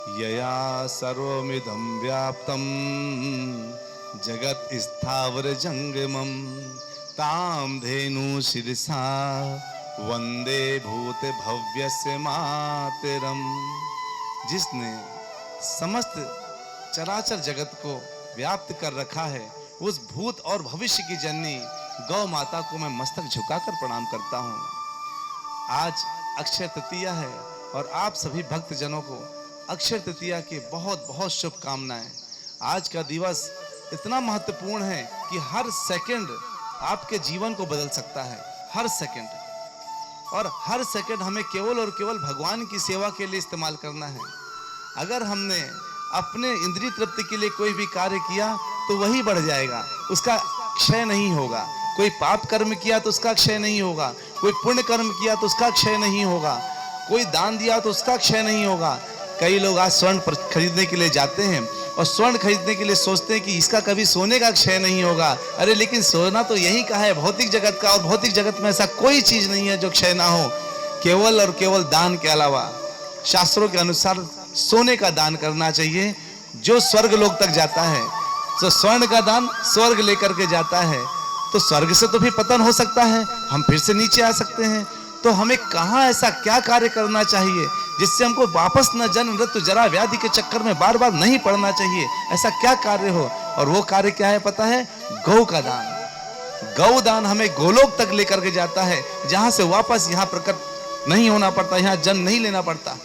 यया सर्वमिदं व्याप्तं जगत् स्थावर जंगमं तां धेनु शिरसा वंदे भूत भव्यस्य मातरम। जिसने समस्त चराचर जगत को व्याप्त कर रखा है, उस भूत और भविष्य की जननी गौ माता को मैं मस्तक झुकाकर प्रणाम करता हूँ। आज अक्षय तृतीया है और आप सभी भक्त जनों को अक्षय तृतीया की बहुत बहुत शुभकामनाएं। आज का दिवस इतना महत्वपूर्ण है कि हर सेकंड आपके जीवन को बदल सकता है, हर सेकंड। और हर सेकंड हमें केवल और केवल भगवान की सेवा के लिए इस्तेमाल करना है। अगर हमने अपने इंद्रिय तृप्ति के लिए कोई भी कार्य किया तो वही बढ़ जाएगा, उसका क्षय नहीं होगा। कोई पाप कर्म किया तो उसका क्षय नहीं होगा, कोई पुण्य कर्म किया तो उसका क्षय नहीं होगा, कोई दान दिया तो उसका क्षय नहीं होगा। कई लोग आज स्वर्ण खरीदने के लिए जाते हैं और स्वर्ण खरीदने के लिए सोचते हैं कि इसका कभी सोने का क्षय नहीं होगा। अरे लेकिन सोना तो यही का है, भौतिक जगत का, और भौतिक जगत में ऐसा कोई चीज नहीं है जो क्षय ना हो, केवल और केवल दान के अलावा। शास्त्रों के अनुसार सोने का दान करना चाहिए जो स्वर्ग लोक तक जाता है। तो स्वर्ण का दान स्वर्ग लेकर के जाता है, तो स्वर्ग से तो भी पतन हो सकता है, हम फिर से नीचे आ सकते हैं। तो हमें कहाँ ऐसा क्या कार्य करना चाहिए जिससे हमको वापस न जन्म मृत्यु जरा व्याधि के चक्कर में बार बार नहीं पड़ना चाहिए? ऐसा क्या कार्य हो? और वो कार्य क्या है पता है? गौ का दान। गौ दान हमें गोलोक तक लेकर के जाता है, जहां से वापस यहाँ प्रकट नहीं होना पड़ता, यहाँ जन्म नहीं लेना पड़ता।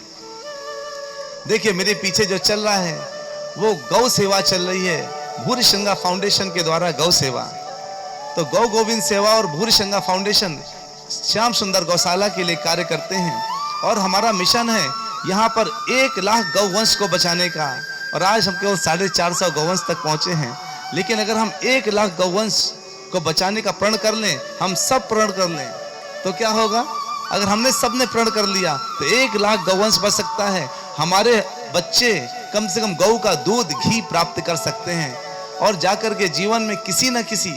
देखिए मेरे पीछे जो चल रहा है वो गौ सेवा चल रही है, भूरिशंगा फाउंडेशन के द्वारा गौ सेवा। तो गौ गोविंद सेवा और भूरिशंगा फाउंडेशन श्याम सुंदर गौशाला के लिए कार्य करते हैं और हमारा मिशन है यहाँ पर 1 लाख गौवंश को बचाने का। और आज हम केवल 450 गौवंश तक पहुंचे हैं, लेकिन अगर हम 1 लाख गौवंश को बचाने का प्रण कर लें, हम सब प्रण कर लें, तो क्या होगा? अगर हमने सबने प्रण कर लिया तो 1 लाख गौवंश बच सकता है। हमारे बच्चे कम से कम गौ का दूध घी प्राप्त कर सकते हैं और जाकर के जीवन में किसी न किसी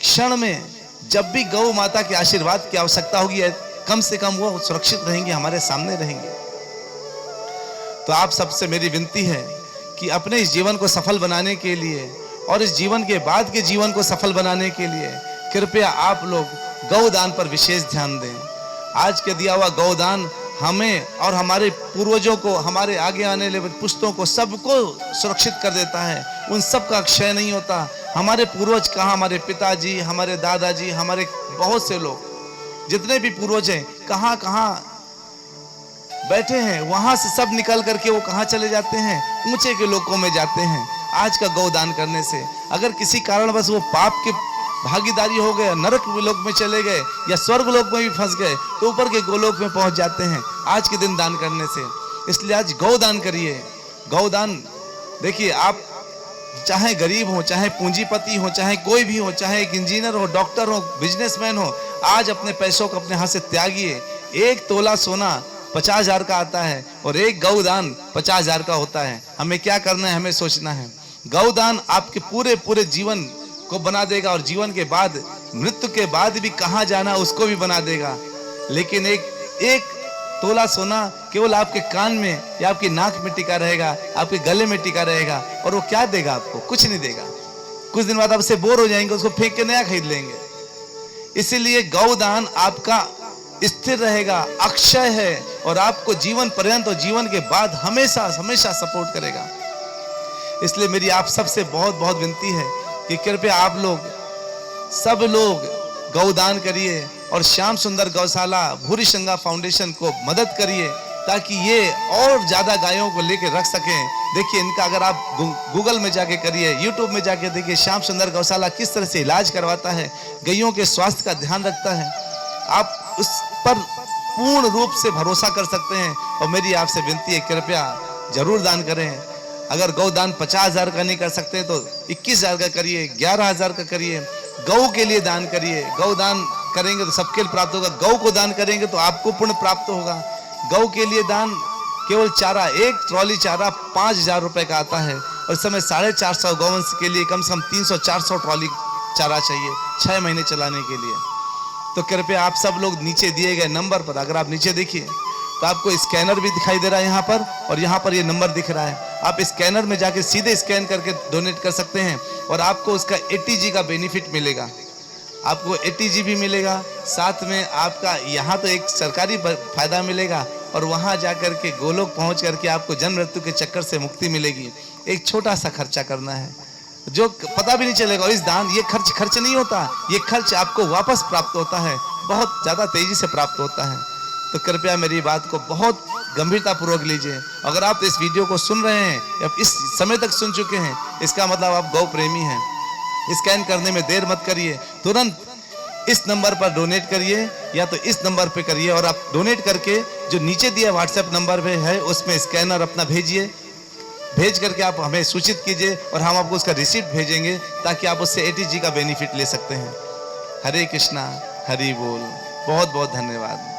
क्षण में जब भी गौ माता के आशीर्वाद की आवश्यकता होगी, कम से कम वो सुरक्षित रहेंगे, हमारे सामने रहेंगे। तो आप सबसे मेरी विनती है कि अपने इस जीवन को सफल बनाने के लिए और इस जीवन के बाद के जीवन को सफल बनाने के लिए कृपया आप लोग गौदान पर विशेष ध्यान दें। आज के दिया हुआ गौदान हमें और हमारे पूर्वजों को, हमारे आगे आने वाले पुश्तों को, सबको सुरक्षित कर देता है। उन सब का क्षय नहीं होता। हमारे पूर्वज कहाँ? हमारे पिताजी, हमारे दादाजी, हमारे बहुत से लोग, जितने भी पूर्वज हैं, कहाँ कहाँ बैठे हैं, वहां से सब निकल करके वो कहाँ चले जाते हैं? ऊंचे के लोकों में जाते हैं आज का गौदान करने से। अगर किसी कारण बस वो पाप के भागीदारी हो गए, नरक लोक में चले गए या स्वर्ग लोक में भी फंस गए, तो ऊपर के गोलोक में पहुंच जाते हैं आज के दिन दान करने से। इसलिए आज गौदान करिए। गौदान देखिए, आप चाहे गरीब हो, चाहे पूंजीपति हो, चाहे कोई भी हो, चाहे एक इंजीनियर हो, डॉक्टर हो, बिजनेसमैन हो, आज अपने पैसों को अपने हाथ से त्यागिए। 1 तोला सोना 50,000 का आता है और 1 गौदान 50,000 का होता है। हमें क्या करना है? हमें सोचना है। गौदान आपके पूरे पूरे जीवन को बना देगा और जीवन के बाद, मृत्यु के बाद भी कहाँ जाना उसको भी बना देगा। लेकिन एक तोला सोना केवल आपके कान में या आपकी नाक में टिका रहेगा, आपके गले में टिका रहेगा, और वो क्या देगा आपको? कुछ नहीं देगा। कुछ दिन बाद आप उससे बोर हो जाएंगे, उसको फेंक के नया खरीद लेंगे। इसीलिए गौदान आपका स्थिर रहेगा, अक्षय है और आपको जीवन पर्यंत और जीवन के बाद हमेशा हमेशा सपोर्ट करेगा। इसलिए मेरी आप सबसे बहुत बहुत विनती है कि कृपया आप लोग, सब लोग गौदान करिए और श्याम सुंदर गौशाला भूरिशंगा फाउंडेशन को मदद करिए ताकि ये और ज्यादा गायों को लेके रख सकें। देखिए इनका अगर आप गूगल में जाके करिए, यूट्यूब में जाके देखिए, श्याम सुंदर गौशाला किस तरह से इलाज करवाता है, गायों के स्वास्थ्य का ध्यान रखता है। आप उस पर पूर्ण रूप से भरोसा कर सकते हैं। और मेरी आपसे विनती है, कृपया जरूर दान करें। अगर गौदान 50,000 का नहीं कर सकते तो 21,000 का करिए, 11,000 का करिए। गौ के लिए दान करिए। गौदान करेंगे तो सबके लिए प्राप्त होगा। गौ को दान करेंगे तो आपको पुण्य प्राप्त होगा। गौ के लिए दान केवल चारा, 1 ट्रॉली चारा 5,000 रुपए का आता है और इस समय 450 गौवंश के लिए कम से कम 300-400 ट्रॉली चारा चाहिए 6 महीने चलाने के लिए। तो कृपया आप सब लोग नीचे दिए गए नंबर पर, अगर आप नीचे देखिए तो आपको स्कैनर भी दिखाई दे रहा है यहाँ पर, और यहाँ पर ये नंबर दिख रहा है। आप स्कैनर में जाके सीधे स्कैन करके डोनेट कर सकते हैं और आपको उसका 80G का बेनिफिट मिलेगा। आपको 80G भी मिलेगा, साथ में आपका यहाँ तो एक सरकारी फायदा मिलेगा और वहाँ जा कर के गोलोक पहुँच करके आपको जन्म मृत्यु के चक्कर से मुक्ति मिलेगी। एक छोटा सा खर्चा करना है जो पता भी नहीं चलेगा। इस दान ये खर्च नहीं होता, ये खर्च आपको वापस प्राप्त होता है, बहुत ज़्यादा तेजी से प्राप्त होता है। तो कृपया मेरी बात को बहुत गंभीरता पूर्वक लीजिए। अगर आप इस वीडियो को सुन रहे हैं या इस समय तक सुन चुके हैं, इसका मतलब आप गौ प्रेमी हैं। स्कैन करने में देर मत करिए, तुरंत इस नंबर पर डोनेट करिए या तो इस नंबर पे करिए, और आप डोनेट करके जो नीचे दिया व्हाट्सएप नंबर पे है उसमें स्कैनर अपना भेजिए, भेज करके आप हमें सूचित कीजिए और हम आपको उसका रिसीप्ट भेजेंगे ताकि आप उससे 80G का बेनिफिट ले सकते हैं। हरे कृष्णा, हरि बोल, बहुत बहुत धन्यवाद।